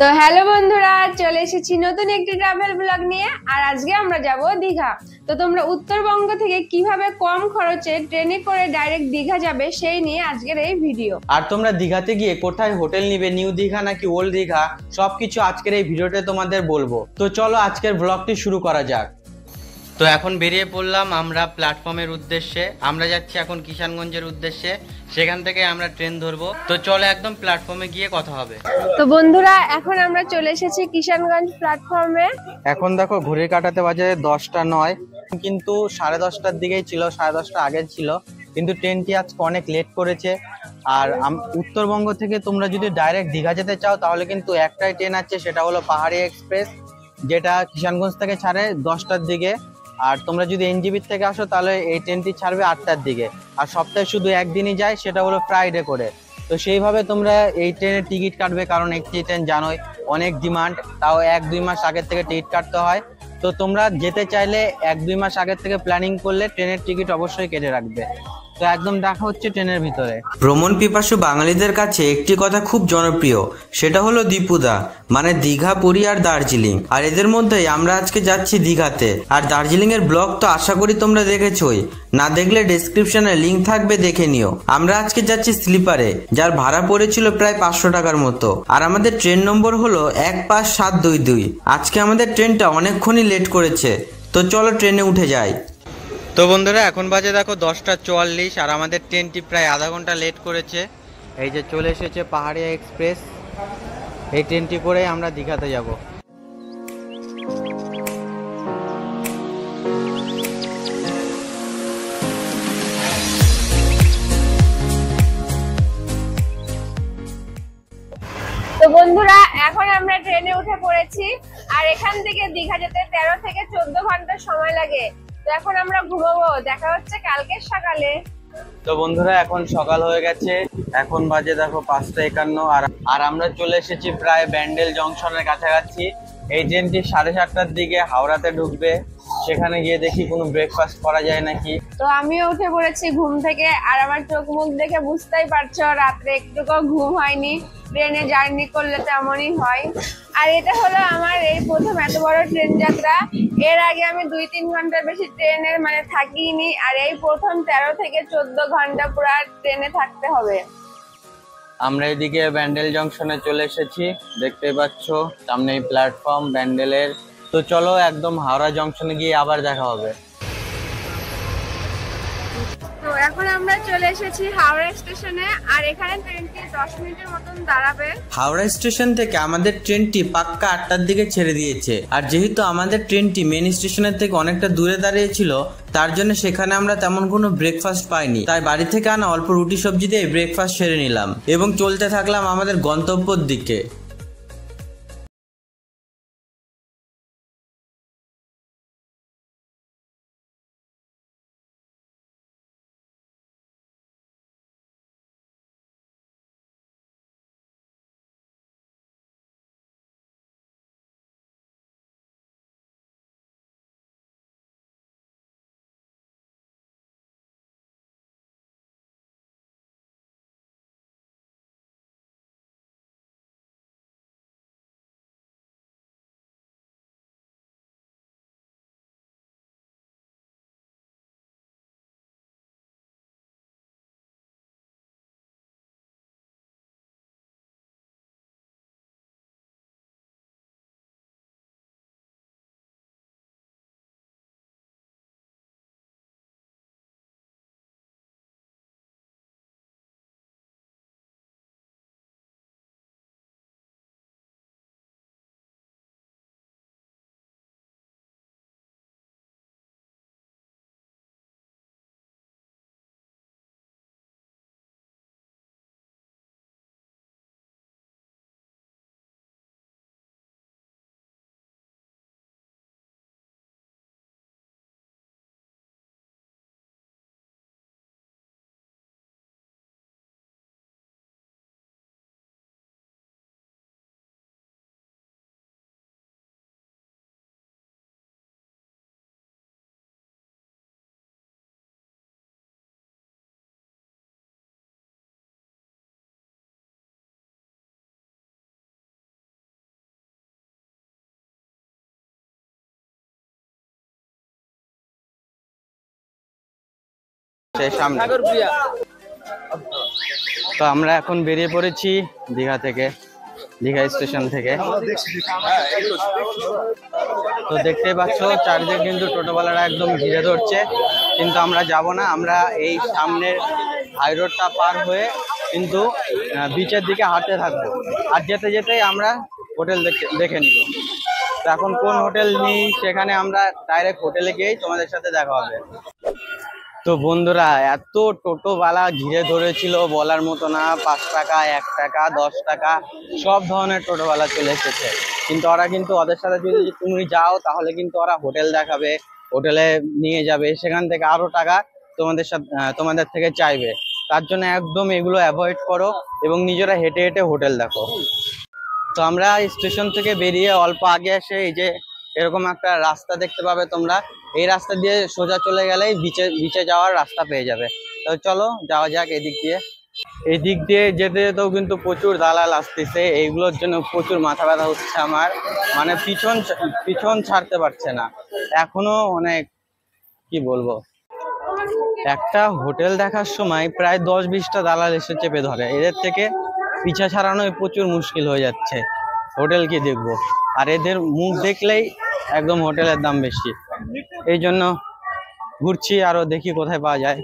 তো হ্যালো বন্ধুরা, চলে এসেছি নতুন একটি ট্রাভেল ব্লগ নিয়ে। আর আজকে আমরা যাব দীঘা। তো তোমরা উত্তরবঙ্গ থেকে কিভাবে কম খরচে ট্রেনে করে ডাইরেক্ট দীঘা যাবে সেই নিয়ে আজকের এই ভিডিও। আর তোমরা দীঘাতে গিয়ে কোথায় হোটেল নিবে, নিউ দীঘা নাকি ওল্ড দীঘা, সবকিছু আজকের এই ভিডিওতে তোমাদের বলবো। তো চলো আজকের ব্লগটি শুরু করা যাক। তো এখন বেরিয়ে পড়লাম আমরা প্ল্যাটফর্মের উদ্দেশ্যে। আমরা যাচ্ছি এখন কিষানগঞ্জের উদ্দেশ্যে, সেখান থেকে আমরা ট্রেন ধরবো। তো চলো একদম প্ল্যাটফর্মে গিয়ে কথা হবে। তো বন্ধুরা, এখন আমরা চলে এসেছি কিষানগঞ্জ প্ল্যাটফর্মে। এখন দেখো ঘড়ির কাঁটাতে বাজে 10টা নয়, কিন্তু 10:30টার দিকেই ছিল, 10:30টা আগে ছিল, কিন্তু ট্রেনটি আজকে অনেক লেট করেছে। আর উত্তরবঙ্গ থেকে তোমরা যদি ডাইরেক্ট দীঘা যেতে চাও তাহলে কিন্তু একটাই ট্রেন আছে, সেটা হলো পাহাড়ি এক্সপ্রেস, যেটা কিষানগঞ্জ থেকে ছাড়ে 10টার দিকে। আর তোমরা যদি এনজিবি থেকে আসো তাহলে এই ট্রেনটি ছাড়বে 8টার দিকে। আর সপ্তাহে শুধু একদিনই যায়, সেটা হলো ফ্রাইডে করে। তো সেইভাবে তোমরা এই ট্রেনের টিকিট কাটবে, কারণ একটি ট্রেন জানোই অনেক ডিমান্ড, তাও 1-2 মাস আগের থেকে টিকিট কাটতে হয়। তো তোমরা যেতে চাইলে 1-2 মাস আগের থেকে প্ল্যানিং করলে ট্রেনের টিকিট অবশ্যই কেটে রাখবে। তো একদম দেখা হচ্ছে ট্রেনের ভিতরে। ভ্রমণ পিপাসু বাঙালিদের কাছে একটি কথা খুব জনপ্রিয়, সেটা হলো দীপুদা, মানে দীঘা, পুরী আর দার্জিলিং। আর এদের মধ্যেই আমরা আজকে যাচ্ছি দীঘাতে। আর দার্জিলিং এর ব্লগ তো আশা করি তোমরা দেখেছোই, না দেখলে ডেসক্রিপশনে লিংক থাকবে, দেখে নিও। আমরা আজকে যাচ্ছি স্লিপারে, যার ভাড়া পড়েছিল প্রায় 500 টাকার মতো। আর আমাদের ট্রেন নম্বর হলো 15722। আজকে আমাদের ট্রেনটা অনেকক্ষণই লেট করেছে, তো চলো ট্রেনে উঠে যাই। তো বন্ধুরা, এখন বাজে দেখো 10টা 44, আর আমাদের ট্রেনটি প্রায় আধা ঘন্টা লেট করেছে। এই যে চলে এসেছে পাহাড়িয়া এক্সপ্রেস, এই ট্রেনটি করে আমরা দীঘাতে যাব। তো বন্ধুরা, এখন আমরা ট্রেনে উঠে পড়েছি। আর এখান থেকে দীঘা যেতে 13 থেকে 14 ঘন্টা সময় লাগে। তো এখন আমরা ঘুমাবো, দেখা হচ্ছে কালকে সকালে। তো বন্ধুরা, এখন সকাল হয়ে গেছে, এখন বাজে দেখো 5টা 51। আর আমরা চলে এসেছি প্রায় ব্যান্ডেল জংশনের কাছাকাছি। এই ট্রেনটি 7:30টার দিকে হাওড়াতে ঢুকবে, সেখানে গিয়ে দেখি কোনো ব্রেকফাস্ট করা যায় নাকি। তো আমিও উঠে পড়েছি ঘুম থেকে। আর আমার চোখ মুখ দেখে বুঝতেই পারছো, রাত্রে একটুকু ঘুম হয়নি। ট্রেনে জার্নি করলে তো এমনই হয়। আর এটা হলো আমার এই প্রথম এত বড় ট্রেন যাত্রা। এর আগে আমি 2-3 ঘন্টার বেশি ট্রেনের থাকিনি। আর এই প্রথম 13 থেকে 14 ঘন্টা পুরো ট্রেনে থাকতে হবে। আমরা এদিকে ব্যান্ডেল জংশনে চলে এসেছি, দেখতে পাচ্ছ সামনে প্ল্যাটফর্ম ব্যান্ডেলের। তো চলো একদম হাওড়া জংশনে গিয়ে আবার দেখা হবে। তো এখন আমরা চলে এসেছি হাওড়া স্টেশনে। আর এখানে ট্রেনটি 10 মিনিটের মতন দাঁড়াবে। হাওড়া স্টেশন থেকে আমাদের ট্রেনটি পাক্কা 8টার দিকে ছেড়ে দিয়েছে। আর যেহেতু আমাদের ট্রেনটি মেন স্টেশনের থেকে অনেকটা দূরে দাঁড়িয়েছিল, তার জন্য সেখানে আমরা তেমন কোনো ব্রেকফাস্ট পাইনি। তাই বাড়ি থেকে আনা অল্প রুটি সবজি দিয়ে ব্রেকফাস্ট সেরে নিলাম এবং চলতে থাকলাম আমাদের গন্তব্যের দিকে। রয়েছে সামনে। তো আমরা এখন বেরিয়ে পড়েছি দীঘা থেকে, দীঘা স্টেশন থেকে। তো দেখতেই পাচ্ছ চারিদিকে কিন্তু টোটোওয়ালারা একদম ঘিরে ধরছে, কিন্তু আমরা যাব না। আমরা এই সামনের হাই রোডটা পার হয়ে কিন্তু বিচের দিকে হাঁটতে থাকবো, আর যেতে যেতেই আমরা হোটেল দেখে নিব। তো এখন কোন হোটেল নিই সেখানে আমরা ডাইরেক্ট হোটেলে গিয়েই তোমাদের সাথে দেখা হবে। তো বন্ধুরা, এত টোটোওয়ালা ঘিরে ধরেছিল বলার মতো না। 5 টাকা, 1 টাকা, 10 টাকা সব ধরনের টোটোওয়ালা চলে এসেছে। কিন্তু ওরা কিন্তু ওদের সাথে যদি তুমি যাও তাহলে কিন্তু ওরা হোটেল দেখাবে, হোটেলে নিয়ে যাবে, সেখান থেকে আরো টাকা তোমাদের থেকে চাইবে। তার জন্য একদম এগুলো অ্যাভয়েড করো এবং নিজেরা হেঁটে হেঁটে হোটেল দেখো। তো আমরা স্টেশন থেকে বেরিয়ে অল্প আগে এসে এই যে এরকম একটা রাস্তা দেখতে পাবে তোমরা। এই রাস্তা দিয়ে সোজা চলে গেলেই বিচে যাওয়ার রাস্তা পেয়ে যাবে। তো চলো যাওয়া যাক এদিক দিয়ে। এদিক দিয়ে যেতে যেতেও কিন্তু প্রচুর দালাল আসতেছে, এইগুলোর জন্য প্রচুর মাথা ব্যথা হচ্ছে আমার। মানে পিছন ছাড়তে পারছে না এখনো। অনেক কি বলবো, একটা হোটেল দেখার সময় প্রায় 10-20টা দালাল এসে চেপে ধরে। এদের থেকে পিছা ছাড়ানোই প্রচুর মুশকিল হয়ে যাচ্ছে। হোটেল কি দেখবো, আর এদের মুখ দেখলেই একদম হোটেলের দাম বেশি। এই জন্য ঘুরছি, আরো দেখি কোথায় পাওয়া যায়।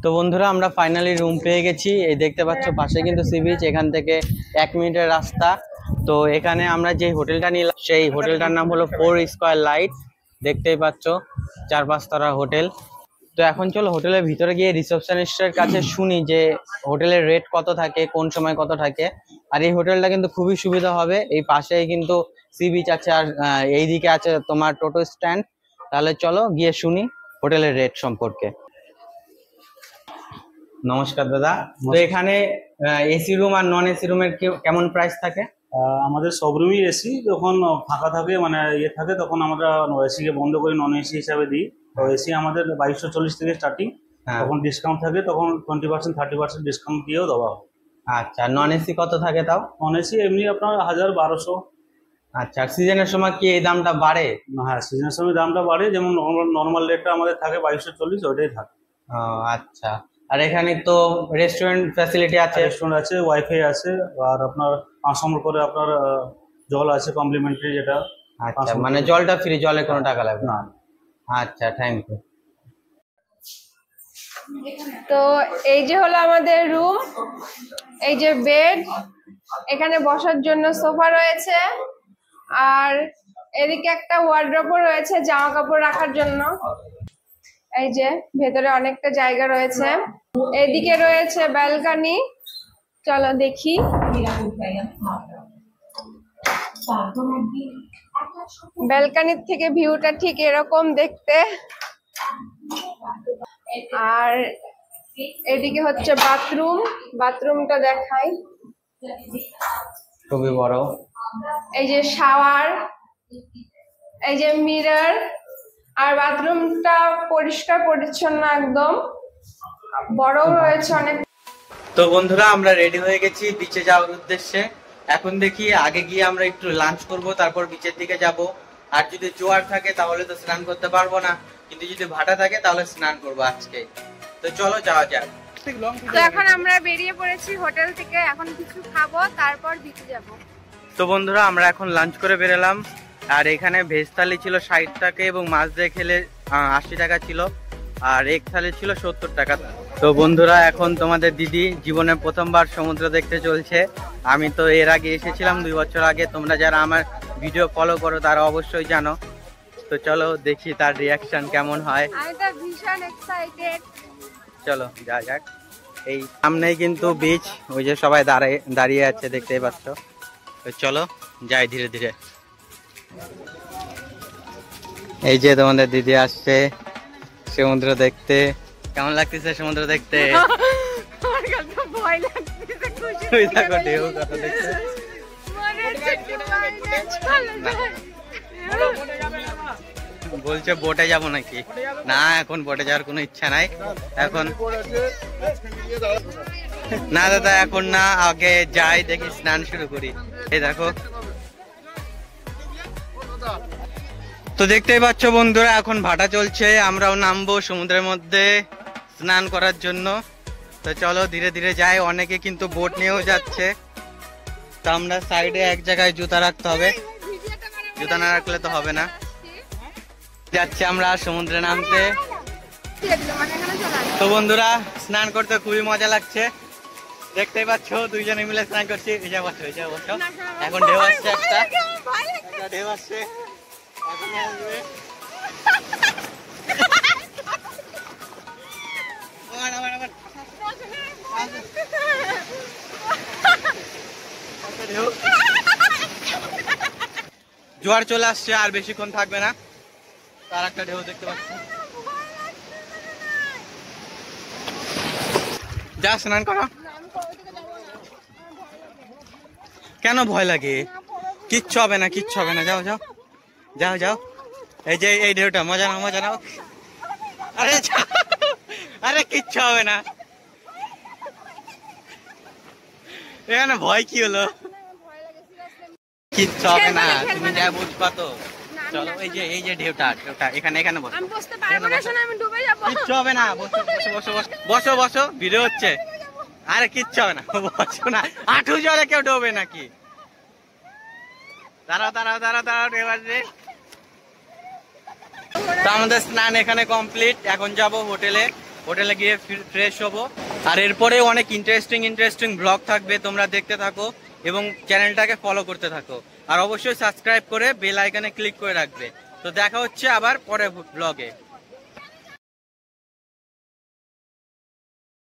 তো বন্ধুরা, আমরা ফাইনালি রুম পেয়ে গেছি। এই দেখতে পাচ্ছ পাশে কিন্তু সি বিচ, এখান থেকে 1 মিনিটের রাস্তা। তো এখানে আমরা যে হোটেলটা নিলাম সেই হোটেলটার নাম হলো 4 স্কয়ার লাইট। দেখতেই পাচ্ছ 4-5 তলা হোটেল। তো এখন চলো হোটেলের ভিতরে গিয়ে রিসেপশনিস্টের কাছে শুনি যে হোটেলের রেট কত থাকে, কোন সময় কত থাকে। আর এই হোটেলটা কিন্তু খুবই সুবিধা হবে, এই পাশেই কিন্তু সি বিচ আছে, আর এইদিকে আছে তোমার টোটো স্ট্যান্ড। তাহলে চলো গিয়ে শুনি হোটেলের রেট সম্পর্কে। নমস্কার দাদা, তো এখানে এসি রুম আর নন এসি রুমের কেমন প্রাইস থাকে? আমাদের সব রুমই এসি, যখন ফাঁকা থাকে মানে ইয়ে থাকে তখন আমরা এসি কে বন্ধ করে নন এসি হিসাবে দিই। তো এসি আমাদের 2240 থেকে স্টার্টিং। তখন ডিসকাউন্ট থাকে, তখন 20% 30% ডিসকাউন্ট দিয়েও দেওয়া হয়। আচ্ছা, নন এসি কত থাকে তাও? নন এসি এমনি আপনার 1000-1200। আচ্ছা, সিজনের সময় কি এই দামটা বাড়ে? হ্যাঁ, সিজনের সময় দামটা বাড়ে, যেমন নর্মাল রেটটা আমাদের থাকে 2240, ওইটাই থাকে। আচ্ছা, আর এখানে তো রেস্টুরেন্ট ফ্যাসিলিটি আছে? রেস্টুরেন্ট আছে, ওয়াইফাই আছে, আর আপনার 5 নম্বর করে আপনার জল আছে কমপ্লিমেন্টারি, যেটা। আচ্ছা, মানে জলটা ফ্রি, জলে কোনো টাকা লাগবে না? আচ্ছা, থ্যাংক ইউ। তো এই যে হলো আমাদের রুম, এই যে বেড, এখানে বসার জন্য সোফা রয়েছে, আর এদিকে একটা ওয়ার্ড্রোবও রয়েছে জামা কাপড় রাখার জন্য। এই যে ভেতরে অনেকটা জায়গা রয়েছে। এদিকে রয়েছে ব্যালকনি, চলো দেখি। ব্যালকনির থেকে ভিউটা ঠিক এরকম দেখতে। আর এদিকে হচ্ছে বাথরুম, বাথরুমটা দেখাই। খুবই বড়। এই যে শাওয়ার, এই যে মিরর, আর বাথরুমটা পরিষ্কার পরিচ্ছন্ন একদম, বড় রয়েছে অনেক। তো বন্ধুরা, আমরা রেডি হয়ে গেছি বিচে যাওয়ার উদ্দেশ্যে। এখন দেখি আগে গিয়ে আমরা একটু লাঞ্চ করব, তারপর বিচের দিকে যাব। আর যদি জোয়ার থাকে তাহলে তো স্নান করতে পারবো না, কিন্তু যদি ভাটা থাকে তাহলে স্নান করবো আজকে। তো চলো যাওয়া যাক। তো এখন আমরা বেরিয়ে পড়েছি হোটেল থেকে, এখন কিছু খাবো তারপর বিচে যাব। তো বন্ধুরা, আমরা এখন লাঞ্চ করে বেরোলাম। আর এখানে ভেজ থালি ছিল 60 টাকা এবং মাছ দিয়ে খেলে 80 টাকা ছিল, আর এক থালি ছিল 70 টাকা। তো বন্ধুরা, এখন তোমাদের দিদি জীবনে প্রথমবার সমুদ্র দেখতে চলছে। আমি তো এর আগে এসেছিলাম 2 বছর আগে। তোমরা যারা আমার ভিডিও ফলো করো তারা অবশ্যই জানো। তো চলো দেখি তার রিয়াকশন কেমন হয়। আমি তো ভীষণ এক্সাইটেড। চলো যা যাক। এই সামনেই কিন্তু বিচ, ওই যে সবাই দাঁড়িয়ে আছে দেখতেই পাচ্ছ। তো চলো যাই ধীরে ধীরে। এই যে তোমাদের দিদি আসছে সমুদ্র দেখতে। কেমন লাগতেছে সমুদ্র দেখতে? বলছে বোটে যাব নাকি? না, এখন বোটে যাওয়ার কোনো ইচ্ছা নাই এখন। না দাদা, এখন না, আগে যাই দেখি, স্নান শুরু করি। এই দেখো। তো দেখতেই পাচ্ছ বন্ধুরা, এখন ভাটা চলছে, আমরাও নামবো সমুদ্রের মধ্যে। স্নান করার জন্য। তো চলো ধীরে ধীরে যাই, অনেকে কিন্তু বোট নিয়েও যাচ্ছে। তো আমরা সাইডে এক জায়গায় জুতা রাখতে হবে, জুতা না রাখলে তো হবে না। যাচ্ছি আমরা সমুদ্রে নামতে। তো বন্ধুরা স্নান করতে খুবই মজা লাগছে, দেখতেই পাচ্ছ দুইজনে মিলে স্নান করছি। এই যা বসো, এই যা বসো। এখন ঢেউ আসছে, একটা ঢেউ আসছে, এখন আসবে। জোয়ার চলে আসছে, আর বেশিক্ষণ থাকবে না। তার একটা ঢেউ দেখতে পাচ্ছি। যা স্নান করো। কেন ভয় লাগে? কিচ্ছু হবে না, কিচ্ছু হবে না, যাও যাও যাও যাও। এই যে এই ঢেউটা মজা নাও, মজা নাও। আরে আরে কিচ্ছু হবে না, এখানে ভয় কি হলো? কিচ্ছু হবে না, তুমি যা বুঝবা তো। চলো এই যে ঢেউটা, এখানে এখানে বসো। আমি বসতে পারবো না, শোনো আমি ডুবে যাবো। কিচ্ছু হবে না, বসো বসো বসো বসো বসো বসো, ভিডিও হচ্ছে। আরে কিচ্ছু হবে না, বসো না। আঁঠু জলে কেউ ডোবে নাকি? দাঁড়াও দাঁড়াও দাঁড়াও দাঁড়াও, ঢেউ আসবে। তো আমাদের স্নান এখানে কমপ্লিট। এখন যাব হোটেলে, হোটেলে গিয়ে ফ্রেশ হবো। আর এরপরে অনেক ইন্টারেস্টিং ব্লগ থাকবে, তোমরা দেখতে থাকো এবং চ্যানেলটাকে ফলো করতে থাকো। আর অবশ্যই সাবস্ক্রাইব করে বেল আইকনে ক্লিক করে রাখবে। তো দেখা হচ্ছে আবার পরে ব্লগে।